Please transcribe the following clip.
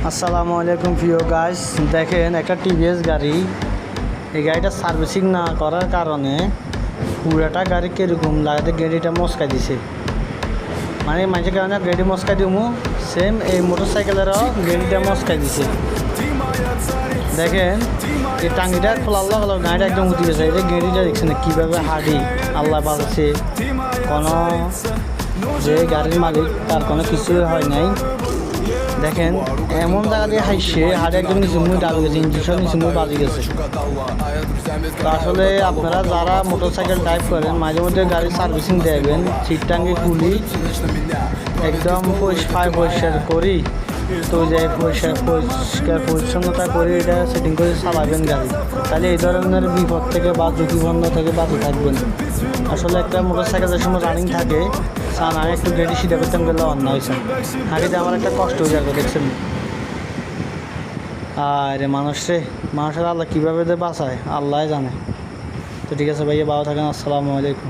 আসসালামু আলাইকুম প্রিয় গাইস, দেখেন একটা টিভিএস গাড়ি। এই গাড়িটা সার্ভিসিং না করার কারণে পুরাটা গাড়ি কীরকম লাগাতে গাড়িটা মস্কাই দিছে। মানে মানুষের কারণে গাড়ি মস্কাই দিমু, সেম এই মোটর সাইকেলেরও গাড়িটা মস্কাই দিছে। দেখেন এই টাঙ্গিটা খোলা গাড়িটা একদম উঠে গেছে। এই গাড়িটা দেখছেন কীভাবে হাঁড়ি আল্লাহ বাঁচছে। কোনো যে গাড়ির মালিক তার কোনো কিছুই হয় নাই। দেখেন এমন জায়গা দিয়ে হাইসে হাড়ে একদম নিচে মুই ডাবে গেছে, ইঞ্জেকশন নিচে মুই বাজে গেছে। তো আসলে আপনারা যারা মোটর সাইকেল ড্রাইভ করেন মাঝে মধ্যে গাড়ির সার্ভিসিং দেবেন, সিট টাঙ্গি খুলি একদম পরিষ্কার করি। তো যে পরিষ্কার পরিচ্ছন্নতা করে এটা সেটিং করে চালাবেন গাড়ি, তাহলে এই ধরনের বিপদ থেকে বা ঝুঁকিপূর্ণ থেকে বাঁচে থাকবেন। আসলে একটা মোটর সাইকেল যে সময় রানিং থাকে আমি একটু গাড়ি সিধা করতাম গেলে অন্যায় হয়েছে। হাঁটিতে আমার একটা কষ্ট হয়ে যাবে দেখছেন। আর মানুষের আল্লাহ কীভাবে বাঁচায় আল্লাহ জানে। তো ঠিক আছে ভাইয়া, ভালো থাকেন। আসসালামু আলাইকুম।